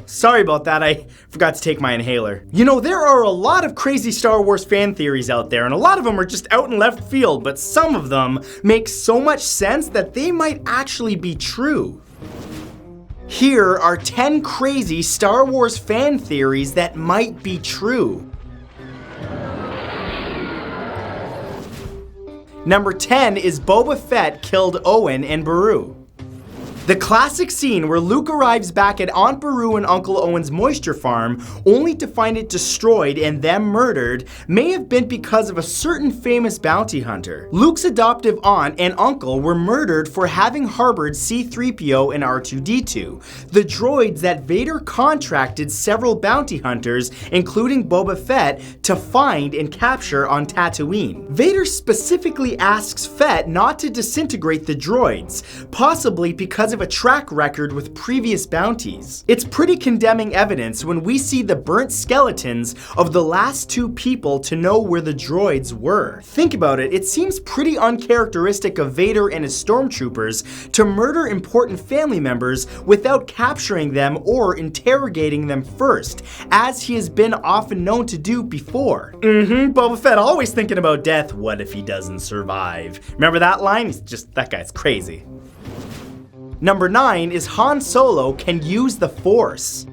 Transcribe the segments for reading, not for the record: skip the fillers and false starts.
sorry about that, I forgot to take my inhaler. You know, there are a lot of crazy Star Wars fan theories out there, and a lot of them are just out in left field, but some of them make so much sense that they might actually be true. Here are 10 crazy Star Wars fan theories that might be true. Number 10 is Boba Fett killed Owen and Beru. The classic scene where Luke arrives back at Aunt Beru and Uncle Owen's moisture farm only to find it destroyed and them murdered may have been because of a certain famous bounty hunter. Luke's adoptive aunt and uncle were murdered for having harbored C-3PO and R2-D2, the droids that Vader contracted several bounty hunters, including Boba Fett, to find and capture on Tatooine. Vader specifically asks Fett not to disintegrate the droids, possibly because of a track record with previous bounties. It's pretty condemning evidence when we see the burnt skeletons of the last two people to know where the droids were. Think about it, it seems pretty uncharacteristic of Vader and his stormtroopers to murder important family members without capturing them or interrogating them first, as he has been often known to do before. Boba Fett always thinking about death, what if he doesn't survive? Remember that line? That guy's crazy. Number 9 is Han Solo can use the Force.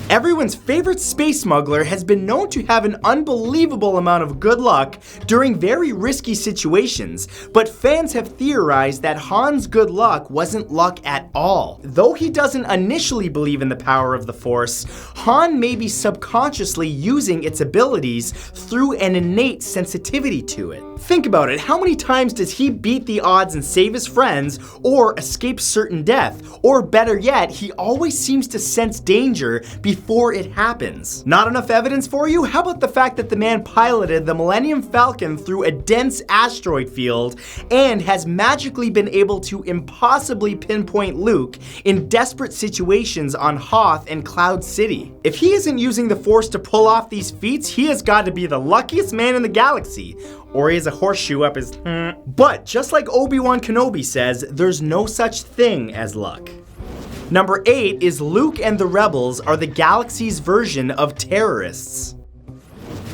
Everyone's favorite space smuggler has been known to have an unbelievable amount of good luck during very risky situations, but fans have theorized that Han's good luck wasn't luck at all. Though he doesn't initially believe in the power of the Force, Han may be subconsciously using its abilities through an innate sensitivity to it. Think about it, how many times does he beat the odds and save his friends, or escape certain death? Or better yet, he always seems to sense danger before it happens. Not enough evidence for you? How about the fact that the man piloted the Millennium Falcon through a dense asteroid field and has magically been able to impossibly pinpoint Luke in desperate situations on Hoth and Cloud City? If he isn't using the Force to pull off these feats, he has got to be the luckiest man in the galaxy. Or he has a horseshoe up his But just like Obi-Wan Kenobi says, there's no such thing as luck. Number 8 is Luke and the Rebels are the galaxy's version of terrorists.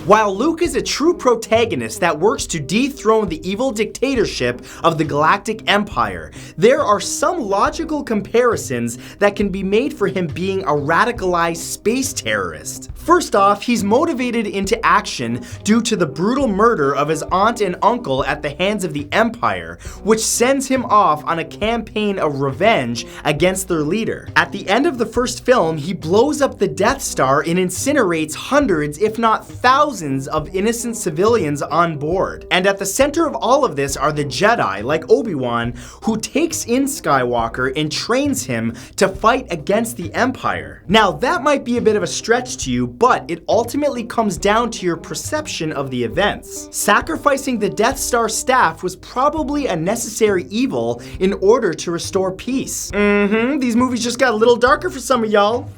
While Luke is a true protagonist that works to dethrone the evil dictatorship of the Galactic Empire, there are some logical comparisons that can be made for him being a radicalized space terrorist. First off, he's motivated into action due to the brutal murder of his aunt and uncle at the hands of the Empire, which sends him off on a campaign of revenge against their leader. At the end of the first film, he blows up the Death Star and incinerates hundreds, if not thousands, of innocent civilians on board. And at the center of all of this are the Jedi, like Obi-Wan, who takes in Skywalker and trains him to fight against the Empire. Now, that might be a bit of a stretch to you, but it ultimately comes down to your perception of the events. Sacrificing the Death Star staff was probably a necessary evil in order to restore peace. These movies just got a little darker for some of y'all.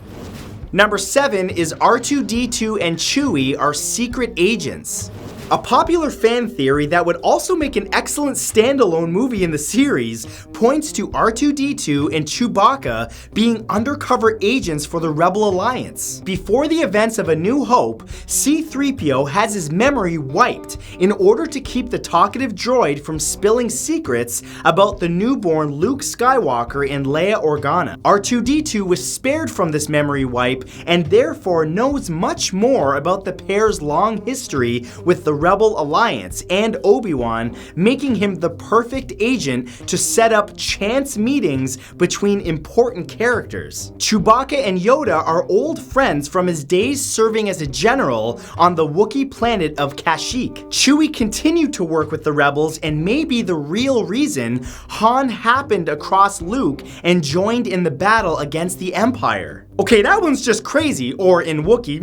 Number 7 is R2-D2 and Chewie are secret agents. A popular fan theory that would also make an excellent standalone movie in the series points to R2-D2 and Chewbacca being undercover agents for the Rebel Alliance. Before the events of A New Hope, C-3PO has his memory wiped in order to keep the talkative droid from spilling secrets about the newborn Luke Skywalker and Leia Organa. R2-D2 was spared from this memory wipe and therefore knows much more about the pair's long history with the Rebel Alliance and Obi-Wan, making him the perfect agent to set up chance meetings between important characters. Chewbacca and Yoda are old friends from his days serving as a general on the Wookiee planet of Kashyyyk. Chewie continued to work with the Rebels and may be the real reason Han happened across Luke and joined in the battle against the Empire. Okay, that one's just crazy, or in Wookiee.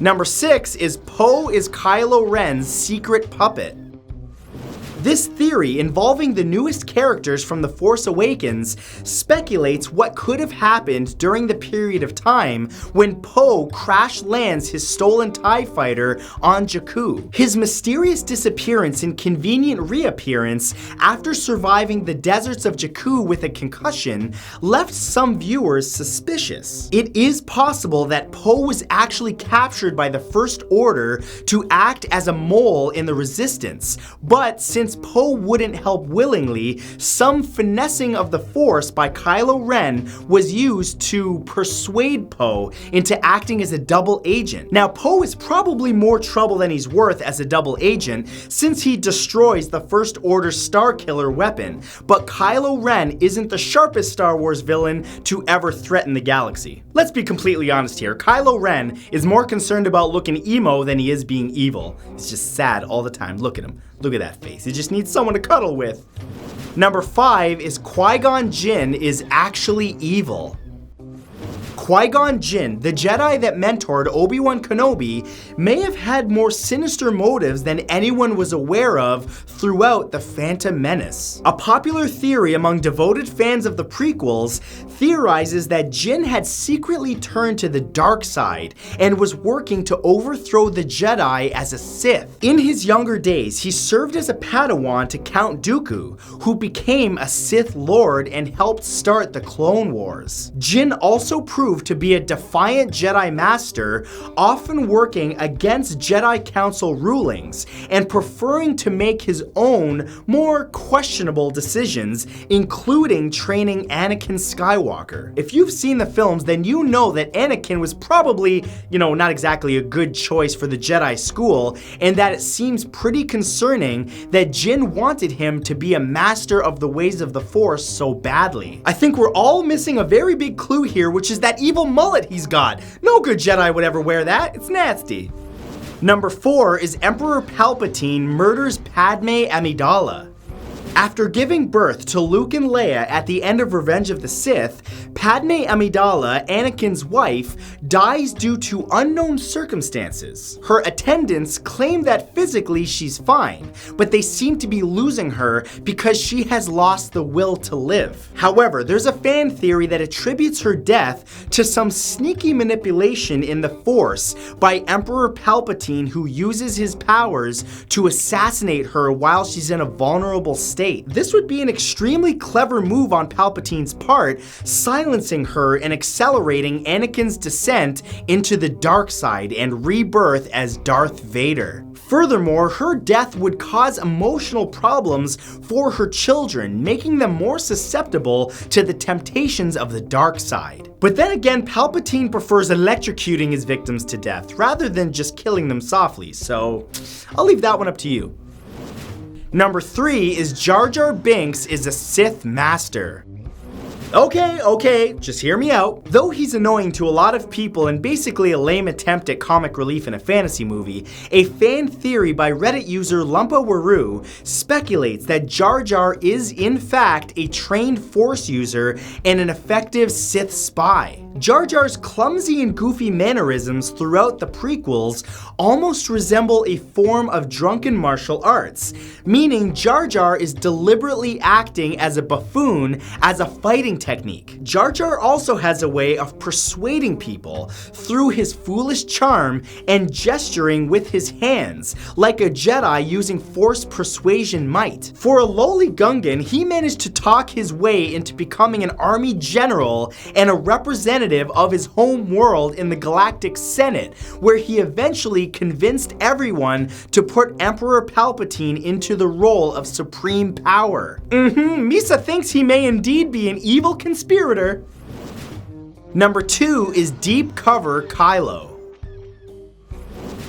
Number 6 is Poe is Kylo Ren's secret puppet. This theory, involving the newest characters from The Force Awakens, speculates what could have happened during the period of time when Poe crash lands his stolen TIE fighter on Jakku. His mysterious disappearance and convenient reappearance after surviving the deserts of Jakku with a concussion left some viewers suspicious. It is possible that Poe was actually captured by the First Order to act as a mole in the Resistance, but since Poe wouldn't help willingly, some finessing of the Force by Kylo Ren was used to persuade Poe into acting as a double agent. Now, Poe is probably more trouble than he's worth as a double agent since he destroys the First Order Starkiller weapon, but Kylo Ren isn't the sharpest Star Wars villain to ever threaten the galaxy. Let's be completely honest here, Kylo Ren is more concerned about looking emo than he is being evil. He's just sad all the time. Look at him. Look at that face. He just needs someone to cuddle with. Number 5 is Qui-Gon Jinn is actually evil. Qui-Gon Jinn, the Jedi that mentored Obi-Wan Kenobi, may have had more sinister motives than anyone was aware of throughout The Phantom Menace. A popular theory among devoted fans of the prequels theorizes that Jinn had secretly turned to the dark side and was working to overthrow the Jedi as a Sith. In his younger days, he served as a Padawan to Count Dooku, who became a Sith Lord and helped start the Clone Wars. Jinn also proved to be a defiant Jedi Master, often working against Jedi Council rulings and preferring to make his own, more questionable decisions, including training Anakin Skywalker. If you've seen the films, then you know that Anakin was probably, not exactly a good choice for the Jedi school, and that it seems pretty concerning that Jinn wanted him to be a master of the ways of the Force so badly. I think we're all missing a very big clue here, which is that evil mullet he's got. No good Jedi would ever wear that. It's nasty. Number 4 is Emperor Palpatine murders Padmé Amidala. After giving birth to Luke and Leia at the end of Revenge of the Sith, Padmé Amidala, Anakin's wife, dies due to unknown circumstances. Her attendants claim that physically she's fine, but they seem to be losing her because she has lost the will to live. However, there's a fan theory that attributes her death to some sneaky manipulation in the Force by Emperor Palpatine, who uses his powers to assassinate her while she's in a vulnerable state. This would be an extremely clever move on Palpatine's part, silencing her and accelerating Anakin's descent into the dark side and rebirth as Darth Vader. Furthermore, her death would cause emotional problems for her children, making them more susceptible to the temptations of the dark side. But then again, Palpatine prefers electrocuting his victims to death rather than just killing them softly, so I'll leave that one up to you. Number 3 is Jar Jar Binks is a Sith Master. Okay, just hear me out. Though he's annoying to a lot of people and basically a lame attempt at comic relief in a fantasy movie, a fan theory by Reddit user Lumpa Waru speculates that Jar Jar is in fact a trained Force user and an effective Sith spy. Jar Jar's clumsy and goofy mannerisms throughout the prequels almost resemble a form of drunken martial arts, meaning Jar Jar is deliberately acting as a buffoon as a fighting technique. Jar Jar also has a way of persuading people through his foolish charm and gesturing with his hands, like a Jedi using Force persuasion might. For a lowly Gungan, he managed to talk his way into becoming an army general and a representative of his home world in the Galactic Senate, where he eventually convinced everyone to put Emperor Palpatine into the role of supreme power. Misa thinks he may indeed be an evil conspirator. Number 2 is Deep Cover Kylo.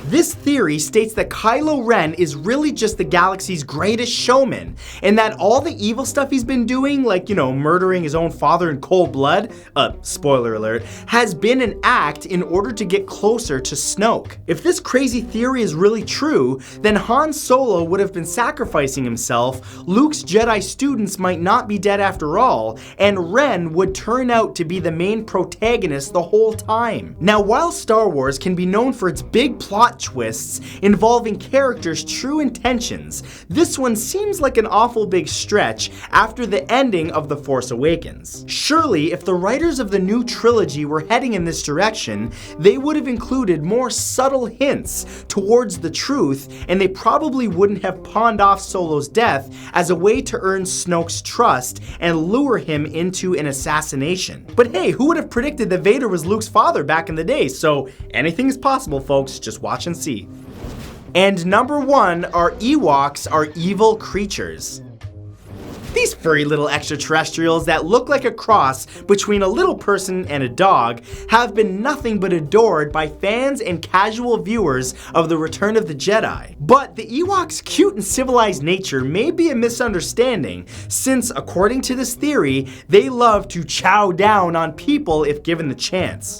This theory states that Kylo Ren is really just the galaxy's greatest showman, and that all the evil stuff he's been doing, like, murdering his own father in cold blood, spoiler alert, has been an act in order to get closer to Snoke. If this crazy theory is really true, then Han Solo would have been sacrificing himself, Luke's Jedi students might not be dead after all, and Ren would turn out to be the main protagonist the whole time. Now, while Star Wars can be known for its big plot twists involving characters' true intentions, this one seems like an awful big stretch after the ending of The Force Awakens. Surely, if the writers of the new trilogy were heading in this direction, they would have included more subtle hints towards the truth, and they probably wouldn't have pawned off Solo's death as a way to earn Snoke's trust and lure him into an assassination. But hey, who would have predicted that Vader was Luke's father back in the day? So anything is possible, folks. Just watch and see. And number 1, our Ewoks are evil creatures. These furry little extraterrestrials that look like a cross between a little person and a dog have been nothing but adored by fans and casual viewers of The Return of the Jedi. But the Ewoks' cute and civilized nature may be a misunderstanding, since according to this theory, they love to chow down on people if given the chance.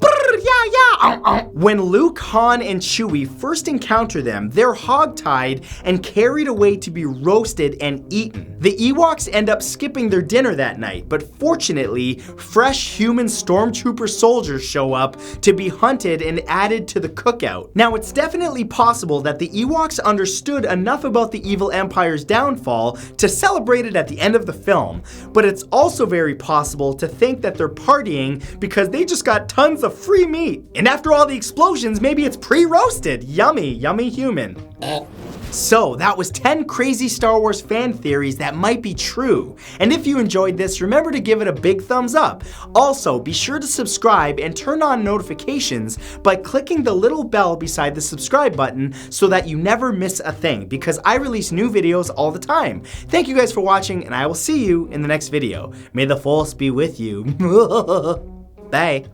When Luke, Han, and Chewie first encounter them, they're hogtied and carried away to be roasted and eaten. The Ewoks end up skipping their dinner that night, but fortunately, fresh human stormtrooper soldiers show up to be hunted and added to the cookout. Now, it's definitely possible that the Ewoks understood enough about the evil empire's downfall to celebrate it at the end of the film, but it's also very possible to think that they're partying because they just got tons of free meat. And after all the explosions, maybe it's pre-roasted. Yummy, yummy human. So, that was 10 crazy Star Wars fan theories that might be true. And if you enjoyed this, remember to give it a big thumbs up. Also, be sure to subscribe and turn on notifications by clicking the little bell beside the subscribe button so that you never miss a thing, because I release new videos all the time. Thank you guys for watching, and I will see you in the next video. May the Force be with you. Bye.